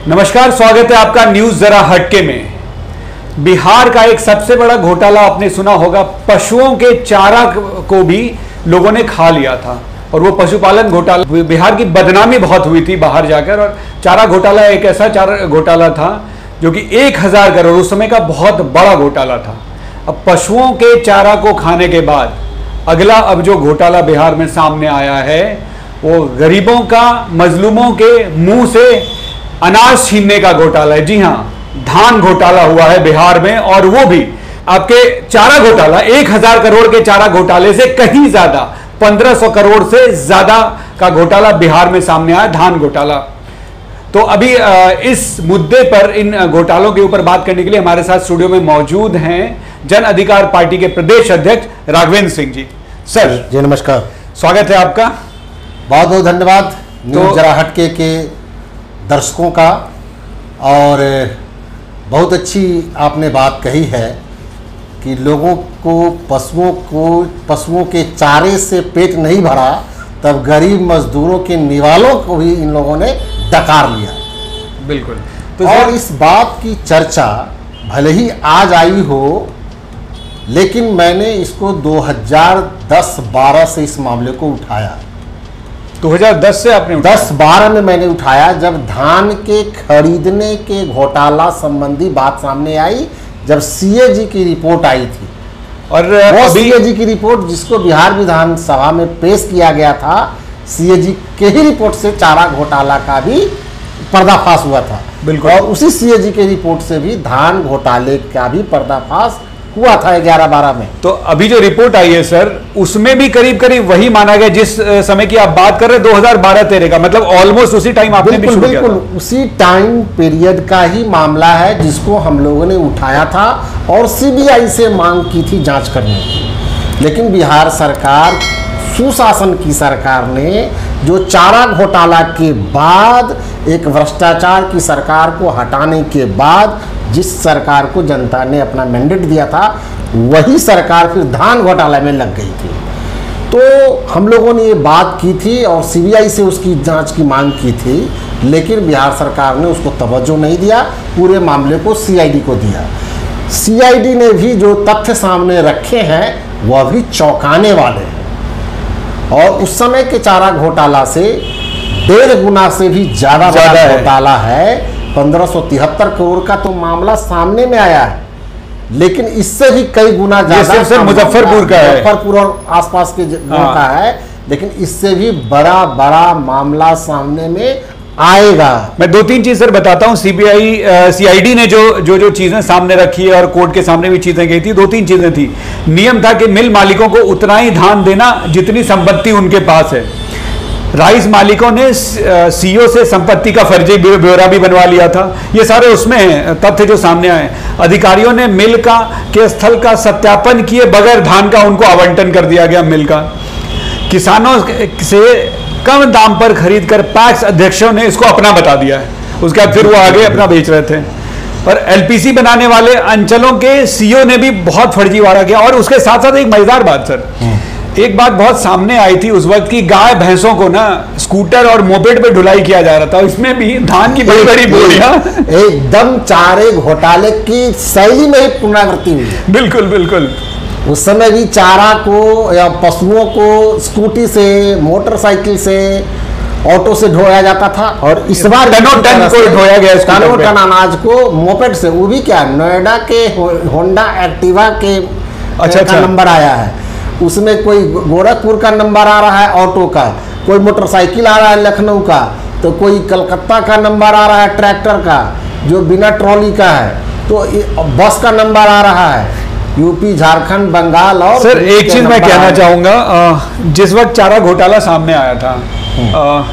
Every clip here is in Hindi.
नमस्कार, स्वागत है आपका न्यूज जरा हटके में। बिहार का एक सबसे बड़ा घोटाला आपने सुना होगा, पशुओं के चारा को भी लोगों ने खा लिया था और वो पशुपालन घोटाला, बिहार की बदनामी बहुत हुई थी बाहर जाकर। और चारा घोटाला एक ऐसा चारा घोटाला था जो कि 1000 करोड़ उस समय का बहुत बड़ा घोटाला था। अब पशुओं के चारा को खाने के बाद अगला अब जो घोटाला बिहार में सामने आया है वो गरीबों का, मजलूमों के मुंह से अनाज छीनने का घोटाला है। जी हाँ, धान घोटाला हुआ है बिहार में, और वो भी आपके चारा घोटाला 1000 करोड़ के चारा घोटाले से कहीं ज्यादा 1500 करोड़ से ज्यादा का घोटाला बिहार में सामने आया, धान घोटाला। तो अभी इस मुद्दे पर, इन घोटालों के ऊपर बात करने के लिए हमारे साथ स्टूडियो में मौजूद हैं जन अधिकार पार्टी के प्रदेश अध्यक्ष राघवेंद्र सिंह जी। सर जी नमस्कार, स्वागत है आपका। बहुत बहुत धन्यवाद न्यूज़ जरा हटके के दर्शकों का। और बहुत अच्छी आपने बात कही है कि लोगों को पशुओं के चारे से पेट नहीं भरा, तब गरीब मजदूरों के निवालों को भी इन लोगों ने डकार लिया। बिल्कुल। तो और इस बात की चर्चा भले ही आज आई हो, लेकिन मैंने इसको 2010-12 से इस मामले को उठाया। 2010 से आपने 10-12 में मैंने उठाया, जब धान के खरीदने के घोटाला संबंधी बात सामने आई, जब सीएजी की रिपोर्ट आई थी। और वो सीएजी की रिपोर्ट जिसको बिहार विधानसभा में पेश किया गया था, सीएजी के ही रिपोर्ट से चारा घोटाला का भी पर्दाफाश हुआ था। बिल्कुल। और उसी सीएजी के रिपोर्ट से भी धान घोटाले का भी पर्दाफाश हुआ था 11-12 में। तो अभी जो रिपोर्ट आई है सर, उसमें भी करीब करीब वही माना गया जिस समय की आप बात कर रहे हैं, 2012-13 का, मतलब ऑलमोस्ट उसी टाइम आपने भी शुरू किया था। बिल्कुल उसी टाइम पीरियड का ही मामला है जिसको हम लोगों ने उठाया था और सीबीआई से मांग की थी जांच करने की। लेकिन बिहार सरकार, सुशासन की सरकार ने जो चारा घोटाला के बाद, एक भ्रष्टाचार की सरकार को हटाने के बाद जिस सरकार को जनता ने अपना मैंडेट दिया था, वही सरकार फिर धान घोटाला में लग गई थी। तो हम लोगों ने ये बात की थी और सीबीआई से उसकी जांच की मांग की थी, लेकिन बिहार सरकार ने उसको तवज्जो नहीं दिया, पूरे मामले को सीआईडी को दिया। सीआईडी ने भी जो तथ्य सामने रखे हैं वह भी चौंकाने वाले हैं। और उस समय के चारा घोटाला से 1.5 गुना से भी ज्यादा घोटाला है। 1573 करोड़ का तो मामला सामने में आया है, लेकिन इससे भी कई गुना ज्यादा मुजफ्फरपुर का है, मुजफ्फरपुर और आसपास के जगहों का है, लेकिन इससे भी बड़ा मामला सामने में आएगा। मैं 2-3 चीज सर बताता हूं। सीआईडी ने जो चीजें सामने रखी है और कोर्ट के सामने भी चीजें गई थी, 2-3 चीजें थी। नियम था कि मिल मालिकों को उतना ही धान देना जितनी संपत्ति उनके पास है। राइस मालिकों ने सीओ से संपत्ति का फर्जी ब्यौरा भी बनवा लिया था। ये सारे उसमें तथ्य जो सामने आए। अधिकारियों ने मिल के स्थल का सत्यापन किए बगैर धान का उनको आवंटन कर दिया गया मिल का। किसानों से कम दाम पर खरीदकर पैक्स अध्यक्षों ने इसको अपना बता दिया है। उसके बाद फिर वो आगे अपना बेच रहे थे। और एलपीसी बनाने वाले अंचलों के सीओ ने भी बहुत फर्जीवाड़ा किया। और उसके साथ साथ एक मजेदार बात सर, एक बात बहुत सामने आई थी उस वक्त की, गाय भैंसों को ना स्कूटर और मोपेड पे ढुलाई किया जा रहा था। इसमें भी धान की बड़ी बड़ी बोरियां एकदम चारे घोटाले की शैली में ही पुनरावृत्ति हुई। बिल्कुल बिल्कुल। उस समय भी चारा को या पशुओं को स्कूटी से, मोटरसाइकिल से, ऑटो से ढोया जाता था। और इस बार टन को ढोया गया, टन अनाज को मोपेड से, वो भी क्या, नोएडा के होंडा एक्टिवा के अच्छा नंबर आया है। उसमें कोई गोरखपुर का नंबर आ रहा है ऑटो का, कोई मोटरसाइकिल आ रहा है लखनऊ का, तो कोई कलकत्ता का नंबर आ रहा है ट्रैक्टर का जो बिना ट्रॉली का है, तो बस का नंबर आ रहा है यूपी, झारखंड, बंगाल। और सर एक चीज मैं कहना चाहूंगा, जिस वक्त चारा घोटाला सामने आया था,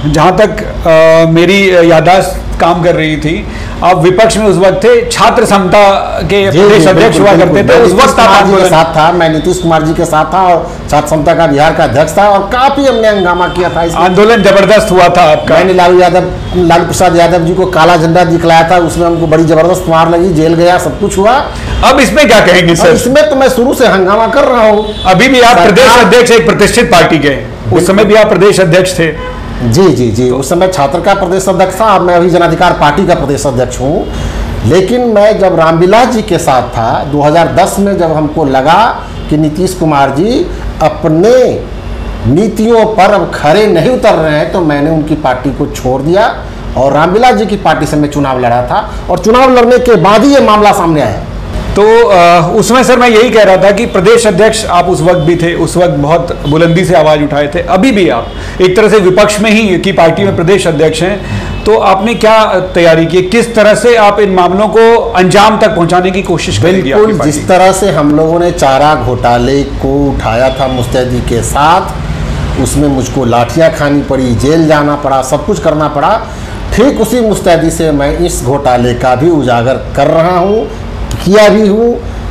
जहां तक मेरी याददाश्त काम कर रही थी, आप विपक्ष में उस वक्त थे, छात्र समता के प्रदेश अध्यक्ष हुआ करते थे। उस वक्त आप के साथ था, मैं नीतीश कुमार जी के साथ था और छात्र समता का बिहार का अध्यक्ष था, और काफी हमने हंगामा किया था। आंदोलन जबरदस्त हुआ था आपका। मैंने लालू प्रसाद यादव जी को काला झंडा दिखलाया था, उसमें हमको बड़ी जबरदस्त मार लगी, जेल गया, सब कुछ हुआ। अब इसमें क्या कहेंगे सर? इसमें तो मैं शुरू से हंगामा कर रहा हूँ। अभी भी आप प्रदेश अध्यक्ष एक प्रतिष्ठित पार्टी के, उस समय भी आप प्रदेश अध्यक्ष थे। जी जी जी, उस समय छात्र का प्रदेश अध्यक्ष था। अब मैं अभी जन अधिकार पार्टी का प्रदेश अध्यक्ष हूँ। लेकिन मैं जब रामविलास जी के साथ था 2010 में, जब हमको लगा कि नीतीश कुमार जी अपने नीतियों पर अब खरे नहीं उतर रहे हैं, तो मैंने उनकी पार्टी को छोड़ दिया और रामविलास जी की पार्टी से मैं चुनाव लड़ा था। और चुनाव लड़ने के बाद ही ये मामला सामने आया। तो उसमें सर मैं यही कह रहा था कि प्रदेश अध्यक्ष आप उस वक्त भी थे, उस वक्त बहुत बुलंदी से आवाज उठाए थे। अभी भी आप एक तरह से विपक्ष में ही की पार्टी में प्रदेश अध्यक्ष हैं, तो आपने क्या तैयारी की, किस तरह से आप इन मामलों को अंजाम तक पहुंचाने की कोशिश करेंगे? बिल्कुल, जिस तरह से हम लोगों ने चारा घोटाले को उठाया था मुस्तैदी के साथ, उसमें मुझको लाठियां खानी पड़ी, जेल जाना पड़ा, सब कुछ करना पड़ा, ठीक उसी मुस्तैदी से मैं इस घोटाले का भी उजागर कर रहा हूँ, किया भी हूँ।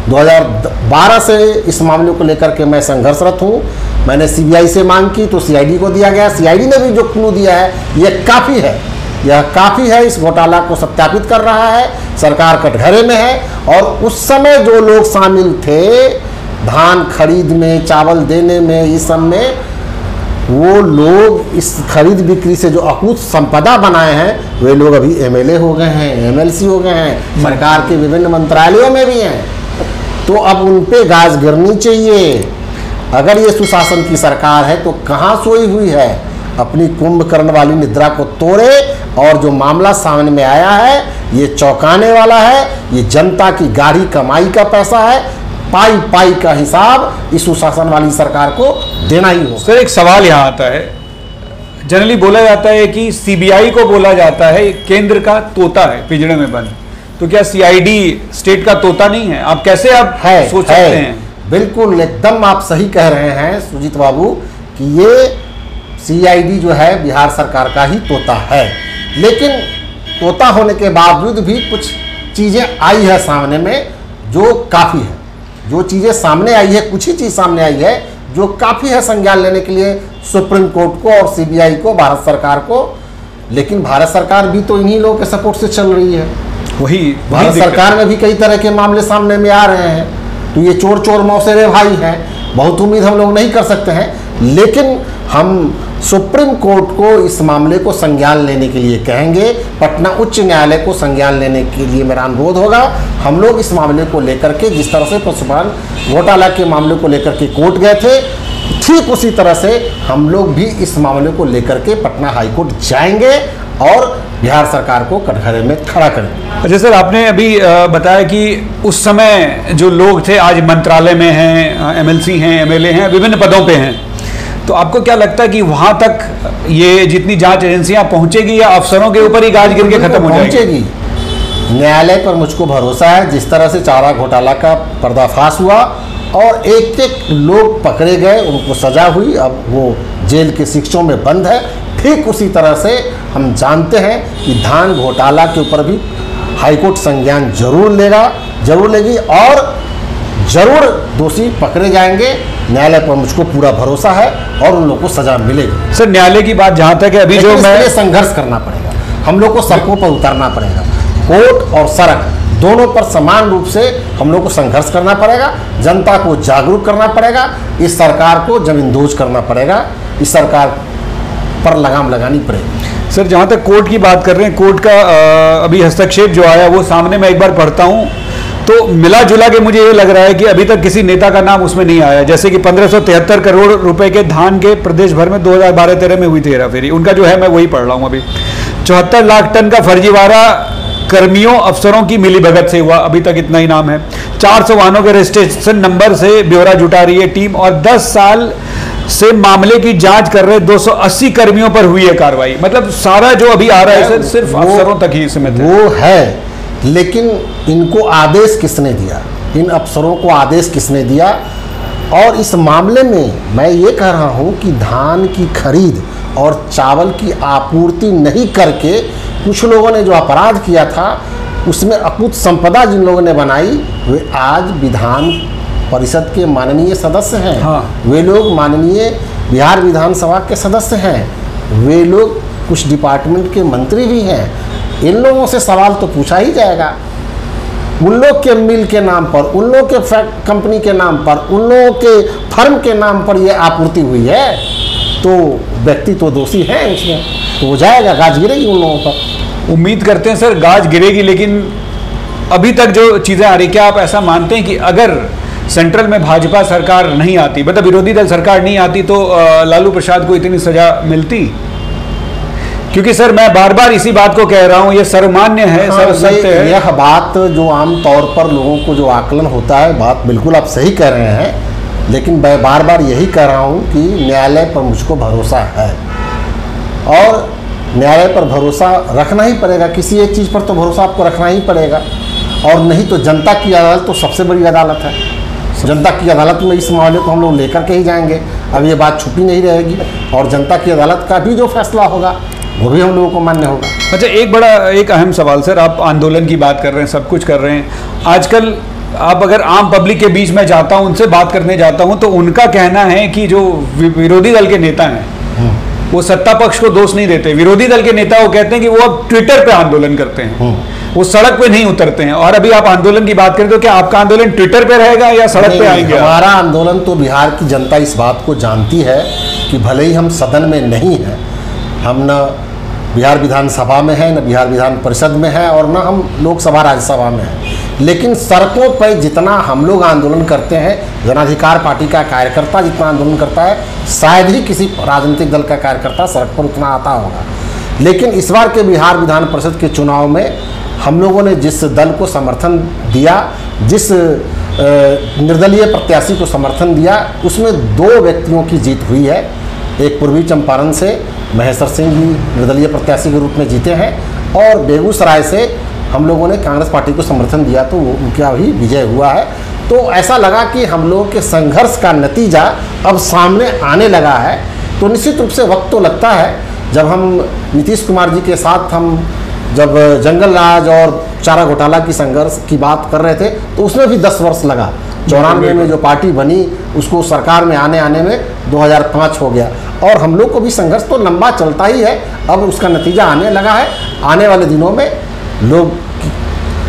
2012 से इस मामले को लेकर के मैं संघर्षरत हूँ। मैंने सीबीआई से मांग की तो सीआईडी को दिया गया। सीआईडी ने भी जो क्लू दिया है ये काफ़ी है, यह काफ़ी है, इस घोटाला को सत्यापित कर रहा है। सरकार कटघरे में है और उस समय जो लोग शामिल थे धान खरीद में, चावल देने में, इस सब में, वो लोग इस खरीद बिक्री से जो अकूत संपदा बनाए हैं वे लोग अभी एमएलए हो गए हैं, एमएलसी हो गए हैं, सरकार के विभिन्न मंत्रालयों में भी हैं। तो अब उन पे गाज गिरनी चाहिए। अगर ये सुशासन की सरकार है तो कहाँ सोई हुई है? अपनी कुंभकर्ण वाली निद्रा को तोड़े। और जो मामला सामने में आया है ये चौंकाने वाला है। ये जनता की गाढ़ी कमाई का पैसा है, पाई पाई का हिसाब इस सुशासन वाली सरकार को देना ही हो। सर एक सवाल यहाँ आता है, जनरली बोला जाता है कि सीबीआई को बोला जाता है केंद्र का तोता है पिंजड़े में बंद, तो क्या सीआईडी स्टेट का तोता नहीं है? आप कैसे आप सोच सकते हैं? बिल्कुल एकदम आप सही कह रहे हैं सुजीत बाबू कि ये सीआईडी जो है बिहार सरकार का ही तोता है। लेकिन तोता होने के बावजूद भी कुछ चीज़ें आई है सामने में जो काफ़ी है। जो चीज़ें सामने आई है, कुछ ही चीज़ सामने आई है जो काफ़ी है संज्ञान लेने के लिए सुप्रीम कोर्ट को और सीबीआई को, भारत सरकार को। लेकिन भारत सरकार भी तो इन्हीं लोगों के सपोर्ट से चल रही है। वही भारत सरकार में भी कई तरह के मामले सामने में आ रहे हैं। तो ये चोर चोर मौसेरे भाई हैं, बहुत उम्मीद हम लोग नहीं कर सकते हैं। लेकिन हम सुप्रीम कोर्ट को इस मामले को संज्ञान लेने के लिए कहेंगे, पटना उच्च न्यायालय को संज्ञान लेने के लिए मेरा अनुरोध होगा। हम लोग इस मामले को लेकर के, जिस तरह से पशुपालन घोटाला के मामले को लेकर के कोर्ट गए थे, ठीक उसी तरह से हम लोग भी इस मामले को लेकर के पटना हाईकोर्ट जाएंगे और बिहार सरकार को कटघरे में खड़ा करेंगे। अच्छा सर, आपने अभी बताया कि उस समय जो लोग थे आज मंत्रालय में हैं, एमएलसी हैं, एमएलए हैं, विभिन्न पदों पे हैं, तो आपको क्या लगता है कि वहां तक ये जितनी जांच एजेंसियां पहुंचेगी या अफसरों के ऊपर ही गाज गिर के खत्म हो जाएगी? न्यायालय पर मुझको भरोसा है। जिस तरह से चारा घोटाला का पर्दाफाश हुआ और एक एक लोग पकड़े गए, उनको सजा हुई, अब वो जेल के शिक्षों में बंद है, ठीक उसी तरह से हम जानते हैं कि धान घोटाला के ऊपर भी हाईकोर्ट संज्ञान जरूर लेगी और जरूर दोषी पकड़े जाएंगे। न्यायालय पर मुझको पूरा भरोसा है और उन लोगों को सजा मिलेगी। सर न्यायालय की बात जहां तक है, अभी जो मैं संघर्ष करना पड़ेगा, हम लोग को सड़कों पर उतरना पड़ेगा। कोर्ट और सड़क दोनों पर समान रूप से हम लोग को संघर्ष करना पड़ेगा। जनता को जागरूक करना पड़ेगा, इस सरकार को जमींदोज करना पड़ेगा, इस सरकार पर लगाम लगानी पड़ेगी। सर जहाँ तक कोर्ट की बात कर रहे हैं, कोर्ट का अभी हस्तक्षेप जो आया वो सामने मैं एक बार पढ़ता हूँ तो मिला जुला के मुझे ये लग रहा है कि अभी तक किसी नेता का नाम उसमें नहीं आया। जैसे कि 1573 करोड़ रुपए के धान के प्रदेश भर में 2012-13 में हुई थी हेराफेरी, उनका जो है मैं वही पढ़ रहा हूँ अभी। 74 लाख टन का फर्जीवाड़ा कर्मियों अफसरों की मिलीभगत से हुआ, अभी तक इतना ही नाम है। 400 वाहनों के रजिस्ट्रेशन नंबर से ब्यौरा जुटा रही है टीम और 10 साल से मामले की जांच कर रहे 280 कर्मियों पर हुई है कार्रवाई। मतलब सारा जो अभी आ रहा है सर सिर्फ अफसरों तक ही सीमित है। वो है, लेकिन इनको आदेश किसने दिया? इन अफसरों को आदेश किसने दिया? और इस मामले में मैं ये कह रहा हूँ कि धान की खरीद और चावल की आपूर्ति नहीं करके कुछ लोगों ने जो अपराध किया था उसमें अकूत संपदा जिन लोगों ने बनाई वे आज विधान परिषद के माननीय सदस्य हैं। हाँ। वे लोग माननीय बिहार विधानसभा के सदस्य हैं, वे लोग कुछ डिपार्टमेंट के मंत्री भी हैं। इन लोगों से सवाल तो पूछा ही जाएगा। उन लोग के मिल के नाम पर, उन लोग के कंपनी के नाम पर, उन लोगों के फर्म के नाम पर यह आपूर्ति हुई है। तो व्यक्ति तो दोषी है उसमें, तो वो जाएगा, गाज गिरेगी उन लोगों पर। उम्मीद करते हैं सर गाज गिरेगी, लेकिन अभी तक जो चीज़ें आ रही, क्या आप ऐसा मानते हैं कि अगर सेंट्रल में भाजपा सरकार नहीं आती, मतलब विरोधी दल सरकार नहीं आती, तो लालू प्रसाद को इतनी सजा मिलती? क्योंकि सर मैं बार बार इसी बात को कह रहा हूं, ये सर्वमान्य है, सर्वसत्य है। यह बात जो आम तौर पर लोगों को जो आकलन होता है, बात बिल्कुल आप सही कह रहे हैं, लेकिन मैं बार बार यही कह रहा हूं कि न्यायालय पर मुझको भरोसा है और न्यायालय पर भरोसा रखना ही पड़ेगा। किसी एक चीज़ पर तो भरोसा आपको रखना ही पड़ेगा, और नहीं तो जनता की अदालत तो सबसे बड़ी अदालत है। जनता की अदालत में इस मामले को हम लोग लेकर के ही जाएंगे, अब ये बात छुपी नहीं रहेगी, और जनता की अदालत का भी जो फैसला होगा वो भी हम लोगों को मान्य होगा। अच्छा, एक अहम सवाल सर, आप आंदोलन की बात कर रहे हैं, सब कुछ कर रहे हैं, आजकल आप अगर आम पब्लिक के बीच में जाता हूं, उनसे बात करने जाता हूं, तो उनका कहना है कि जो विरोधी दल के नेता हैं वो सत्ता पक्ष को दोष नहीं देते। विरोधी दल के नेता वो कहते हैं कि वो अब ट्विटर पे आंदोलन करते हैं, वो सड़क पे नहीं उतरते हैं। और अभी आप आंदोलन की बात करें तो क्या आपका आंदोलन ट्विटर पे रहेगा या सड़क पे आएंगे? हमारा आंदोलन तो बिहार की जनता इस बात को जानती है कि भले ही हम सदन में नहीं हैं, हम न बिहार विधानसभा में है, न बिहार विधान परिषद में है, और न हम लोकसभा राज्यसभा में हैं, लेकिन सड़कों पर जितना हम लोग आंदोलन करते हैं, जनाधिकार पार्टी का कार्यकर्ता जितना आंदोलन करता है, शायद ही किसी राजनीतिक दल का कार्यकर्ता सड़क पर उतना आता होगा। लेकिन इस बार के बिहार विधान परिषद के चुनाव में हम लोगों ने जिस दल को समर्थन दिया, जिस निर्दलीय प्रत्याशी को समर्थन दिया, उसमें 2 व्यक्तियों की जीत हुई है। एक पूर्वी चंपारण से महेश्वर सिंह जी निर्दलीय प्रत्याशी के रूप में जीते हैं, और बेगूसराय से हम लोगों ने कांग्रेस पार्टी को समर्थन दिया, तो उनका भी विजय हुआ है। तो ऐसा लगा कि हम लोगों के संघर्ष का नतीजा अब सामने आने लगा है। तो निश्चित रूप से वक्त तो लगता है। जब हम नीतीश कुमार जी के साथ जब जंगल राज और चारा घोटाला की संघर्ष की बात कर रहे थे, तो उसमें भी 10 वर्ष लगा। 94 में जो पार्टी बनी, उसको सरकार में आने में 2005 हो गया, और हम लोग को भी संघर्ष तो लंबा चलता ही है। अब उसका नतीजा आने लगा है। आने वाले दिनों में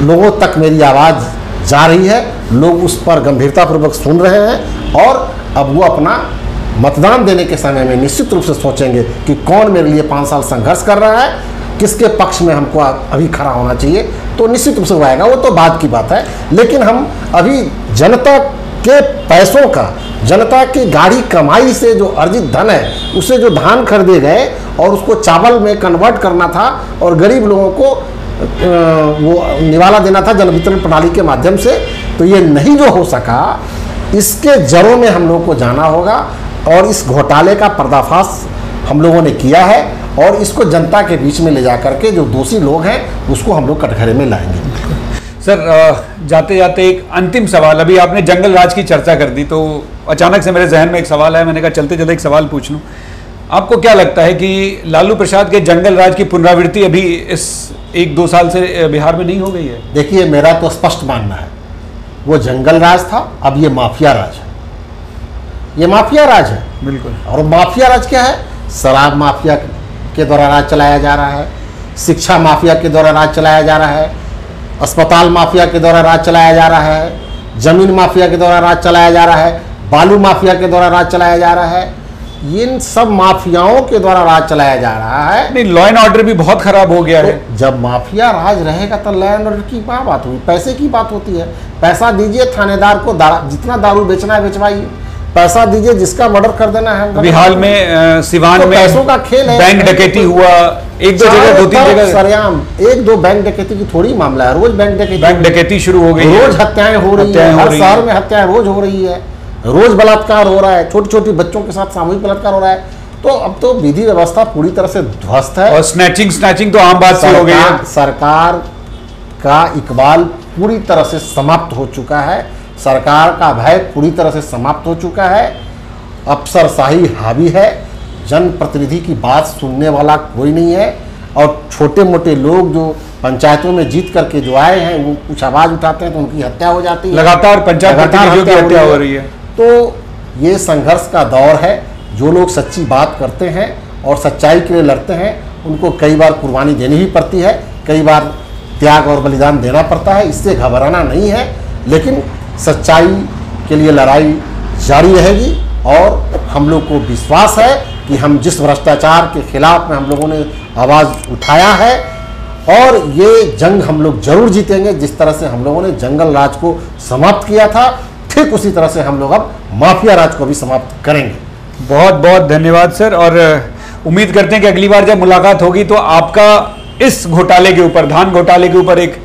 लोगों तक मेरी आवाज़ जा रही है, लोग उस पर गंभीरतापूर्वक सुन रहे हैं, और अब वो अपना मतदान देने के समय में निश्चित रूप से सोचेंगे कि कौन मेरे लिए 5 साल संघर्ष कर रहा है, किसके पक्ष में हमको अभी खड़ा होना चाहिए। तो निश्चित रूप से वो आएगा, वो तो बात की बात है। लेकिन हम अभी जनता के पैसों का, जनता की गाढ़ी कमाई से जो अर्जित धन है, उससे जो धान खरीदे गए और उसको चावल में कन्वर्ट करना था और गरीब लोगों को वो निवाला देना था जन वितरण प्रणाली के माध्यम से, तो ये नहीं जो हो सका, इसके जड़ों में हम लोग को जाना होगा, और इस घोटाले का पर्दाफाश हम लोगों ने किया है, और इसको जनता के बीच में ले जा करके जो दोषी लोग हैं उसको हम लोग कटघरे में लाएंगे। सर जाते जाते एक अंतिम सवाल, अभी आपने जंगल राज की चर्चा कर दी, तो अचानक से मेरे जहन में एक सवाल है, मैंने कहा चलते चलते एक सवाल पूछ लूँ। आपको क्या लगता है कि लालू प्रसाद के जंगल राज की पुनरावृत्ति अभी इस 1-2 साल से बिहार में नहीं हो गई है? देखिए, मेरा तो स्पष्ट मानना है, वो जंगल राज था, अब ये माफिया राज है। ये माफिया राज है, बिल्कुल। और माफिया राज क्या है? शराब माफिया के द्वारा राज चलाया जा रहा है, शिक्षा माफिया के द्वारा राज चलाया जा रहा है, अस्पताल माफिया के द्वारा राज चलाया जा रहा है, जमीन माफिया के द्वारा राज चलाया जा रहा है, बालू माफिया के द्वारा राज चलाया जा रहा है। इन सब माफियाओं के द्वारा राज चलाया जा रहा है। नहीं, लॉ एंड ऑर्डर भी बहुत खराब हो गया है। जब माफिया राज रहेगा तो लॉ एंड ऑर्डर की क्या बात हुई? पैसे की बात होती है। पैसा दीजिए थानेदार को, जितना दारू बेचना है बेचवाइए, पैसा दीजिए, जिसका मर्डर कर देना है। अभी हाल में सिवान में पैसों का खेल है, बैंक डकैती हुआ, 1-2 जगह, 2-3 जगह सरेआम। 1-2 बैंक डकैती की थोड़ी मामला है, रोज बैंक डकैती शुरू हो गई है, रोज हत्याएं हो रही है, हर शहर में हत्याएं रोज हो रही है, रोज बलात्कार हो रहा है, छोटी छोटी बच्चों के साथ सामूहिक बलात्कार हो रहा है। तो अब तो विधि व्यवस्था पूरी तरह से ध्वस्त है, और स्नैचिंग तो आम बात सी हो गई है। सरकार का इकबाल पूरी तरह से समाप्त हो चुका है, सरकार का भय पूरी तरह से समाप्त हो चुका है, अफसरशाही हावी है, जनप्रतिनिधि की बात सुनने वाला कोई नहीं है, और छोटे मोटे लोग जो पंचायतों में जीत करके जो आए हैं वो कुछ आवाज उठाते हैं तो उनकी हत्या हो जाती है, लगातार पंचायत प्रतिनिधियों की हत्या हो रही है। तो ये संघर्ष का दौर है। जो लोग सच्ची बात करते हैं और सच्चाई के लिए लड़ते हैं, उनको कई बार कुर्बानी देनी भी पड़ती है, कई बार त्याग और बलिदान देना पड़ता है। इससे घबराना नहीं है, लेकिन सच्चाई के लिए लड़ाई जारी रहेगी, और हम लोग को विश्वास है कि हम जिस भ्रष्टाचार के खिलाफ में हम लोगों ने आवाज़ उठाया है, और ये जंग हम लोग जरूर जीतेंगे। जिस तरह से हम लोगों ने जंगल राज को समाप्त किया था, ठीक उसी तरह से हम लोग अब माफिया राज को भी समाप्त करेंगे। बहुत बहुत धन्यवाद सर, और उम्मीद करते हैं कि अगली बार जब मुलाकात होगी तो आपका इस घोटाले के ऊपर, धान घोटाले के ऊपर एक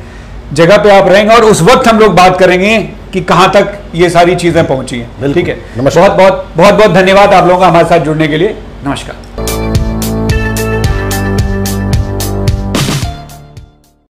जगह पे आप रहेंगे और उस वक्त हम लोग बात करेंगे कि कहां तक ये सारी चीजें पहुंची हैं। ठीक है, बहुत बहुत धन्यवाद आप लोगों का हमारे साथ जुड़ने के लिए। नमस्कार।